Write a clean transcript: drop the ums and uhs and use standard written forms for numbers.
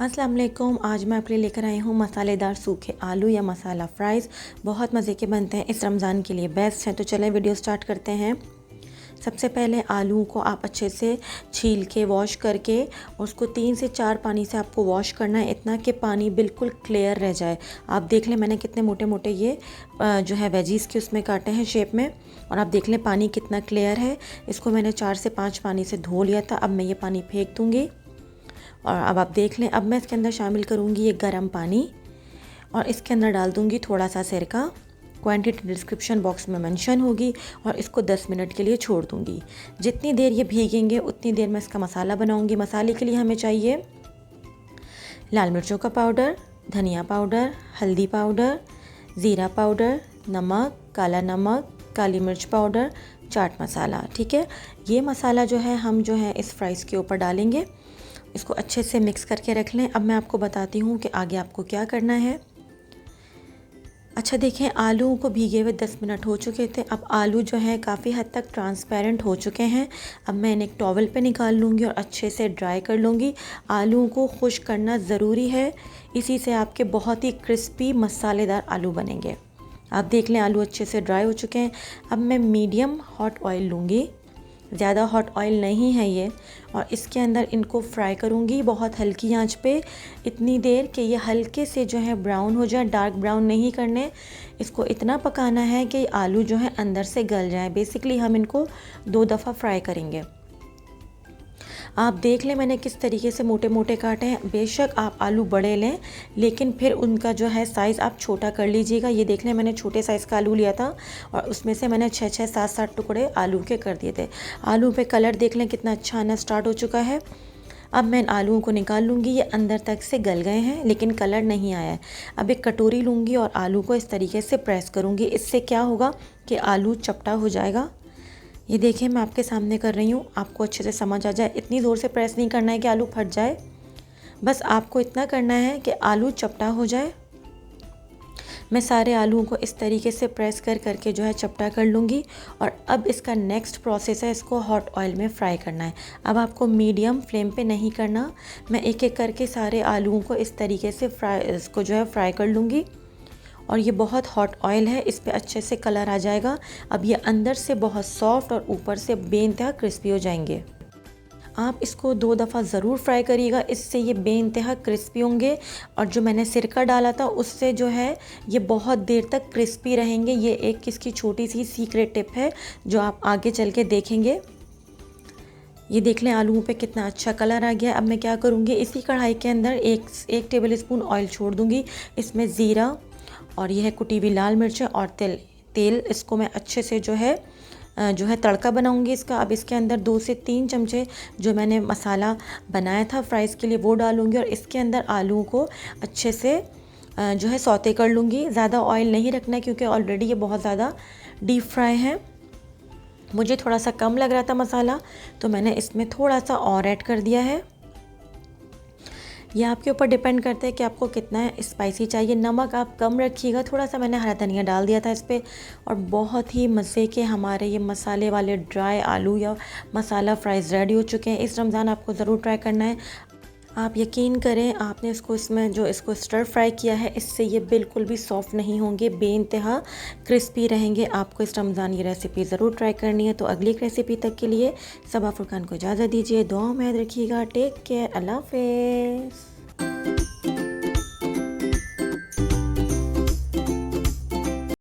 अस्सलाम वालेकुम। आज मैं आपके लिए लेकर आई हूँ मसालेदार सूखे आलू या मसाला फ्राइज़। बहुत मज़े के बनते हैं, इस रमज़ान के लिए बेस्ट हैं। तो चलें वीडियो स्टार्ट करते हैं। सबसे पहले आलू को आप अच्छे से छील के वॉश करके उसको 3 से 4 पानी से आपको वॉश करना है, इतना कि पानी बिल्कुल क्लियर रह जाए। आप देख लें मैंने कितने मोटे मोटे ये जो है वेजीज़ के उसमें काटे हैं शेप में, और आप देख लें पानी कितना क्लियर है। इसको मैंने 4 से 5 पानी से धो लिया था। अब मैं ये पानी फेंक दूँगी और अब आप देख लें। अब मैं इसके अंदर शामिल करूँगी ये गर्म पानी और इसके अंदर डाल दूँगी थोड़ा सा सिरका। क्वांटिटी डिस्क्रिप्शन बॉक्स में मेंशन होगी। और इसको 10 मिनट के लिए छोड़ दूँगी। जितनी देर ये भीगेंगे उतनी देर मैं इसका मसाला बनाऊँगी। मसाले के लिए हमें चाहिए लाल मिर्चों का पाउडर, धनिया पाउडर, हल्दी पाउडर, ज़ीरा पाउडर, नमक, काला नमक, काली मिर्च पाउडर, चाट मसाला। ठीक है, ये मसाला जो है हम जो है इस फ्राइज़ के ऊपर डालेंगे। इसको अच्छे से मिक्स करके रख लें। अब मैं आपको बताती हूँ कि आगे आपको क्या करना है। अच्छा देखें, आलूओं को भीगे हुए 10 मिनट हो चुके थे। अब आलू जो है काफ़ी हद तक ट्रांसपेरेंट हो चुके हैं। अब मैं इन्हें एक टॉवल पे निकाल लूँगी और अच्छे से ड्राई कर लूँगी। आलूओं को खुश्क करना ज़रूरी है, इसी से आपके बहुत ही क्रिस्पी मसालेदार आलू बनेंगे। आप देख लें आलू अच्छे से ड्राई हो चुके हैं। अब मैं मीडियम हॉट ऑयल लूँगी, ज़्यादा हॉट ऑयल नहीं है ये, और इसके अंदर इनको फ्राई करूँगी बहुत हल्की आंच पे, इतनी देर कि ये हल्के से जो है ब्राउन हो जाए। डार्क ब्राउन नहीं करने, इसको इतना पकाना है कि आलू जो है अंदर से गल जाए। बेसिकली हम इनको 2 दफ़ा फ्राई करेंगे। आप देख लें मैंने किस तरीके से मोटे मोटे काटे हैं। बेशक आप आलू बड़े लें, लेकिन फिर उनका जो है साइज़ आप छोटा कर लीजिएगा। ये देख लें मैंने छोटे साइज़ का आलू लिया था और उसमें से मैंने 6-6, 7-7 टुकड़े आलू के कर दिए थे। आलू पे कलर देख लें कितना अच्छा आना स्टार्ट हो चुका है। अब मैं इन आलूओं को निकाल लूँगी। ये अंदर तक से गल गए हैं लेकिन कलर नहीं आया है। अब एक कटोरी लूँगी और आलू को इस तरीके से प्रेस करूँगी। इससे क्या होगा कि आलू चपटा हो जाएगा। ये देखिए मैं आपके सामने कर रही हूँ, आपको अच्छे से समझ आ जाए। इतनी ज़ोर से प्रेस नहीं करना है कि आलू फट जाए, बस आपको इतना करना है कि आलू चपटा हो जाए। मैं सारे आलूओं को इस तरीके से प्रेस करके जो है चपटा कर लूँगी। और अब इसका नेक्स्ट प्रोसेस है, इसको हॉट ऑयल में फ्राई करना है। अब आपको मीडियम फ्लेम पे नहीं करना, मैं एक एक करके सारे आलूओं को इस तरीके से इसको जो है फ्राई कर लूँगी। और ये बहुत हॉट ऑयल है, इस पे अच्छे से कलर आ जाएगा। अब ये अंदर से बहुत सॉफ्ट और ऊपर से बेइंतहा क्रिस्पी हो जाएंगे। आप इसको 2 दफ़ा ज़रूर फ्राई करिएगा, इससे ये बेइंतहा क्रिस्पी होंगे। और जो मैंने सिरका डाला था उससे जो है ये बहुत देर तक क्रिस्पी रहेंगे। ये एक इसकी छोटी सी सीक्रेट टिप है जो आप आगे चल के देखेंगे। ये देख लें आलूओं पे कितना अच्छा कलर आ गया। अब मैं क्या करूँगी, इसी कढ़ाई के अंदर एक टेबल स्पून ऑयल छोड़ दूँगी। इसमें ज़ीरा और यह है कुटी हुई लाल मिर्च और तेल इसको मैं अच्छे से जो है तड़का बनाऊंगी इसका। अब इसके अंदर 2 से 3 चमचे जो मैंने मसाला बनाया था फ्राइज़ के लिए वो डालूंगी और इसके अंदर आलूओं को अच्छे से जो है सौते कर लूँगी। ज़्यादा ऑयल नहीं रखना है क्योंकि ऑलरेडी ये बहुत ज़्यादा डीप फ्राई है। मुझे थोड़ा सा कम लग रहा था मसाला, तो मैंने इसमें थोड़ा सा और ऐड कर दिया है। यह आपके ऊपर डिपेंड करता है कि आपको कितना स्पाइसी चाहिए। नमक आप कम रखिएगा, थोड़ा सा मैंने हरा धनिया डाल दिया था इस पर। और बहुत ही मज़े के हमारे ये मसाले वाले ड्राई आलू या मसाला फ्राइज़ रेडी हो चुके हैं। इस रमज़ान आपको ज़रूर ट्राई करना है। आप यकीन करें, आपने इसको स्टर फ्राई किया है, इससे ये बिल्कुल भी सॉफ्ट नहीं होंगे, बेइंतहा क्रिस्पी रहेंगे। आपको इस रमज़ान ये रेसिपी ज़रूर ट्राई करनी है। तो अगली एक रेसिपी तक के लिए सबा फुरकान को इजाज़त दीजिए। दुआ में याद रखिएगा। टेक केयर, अल्लाह हाफ़िज़।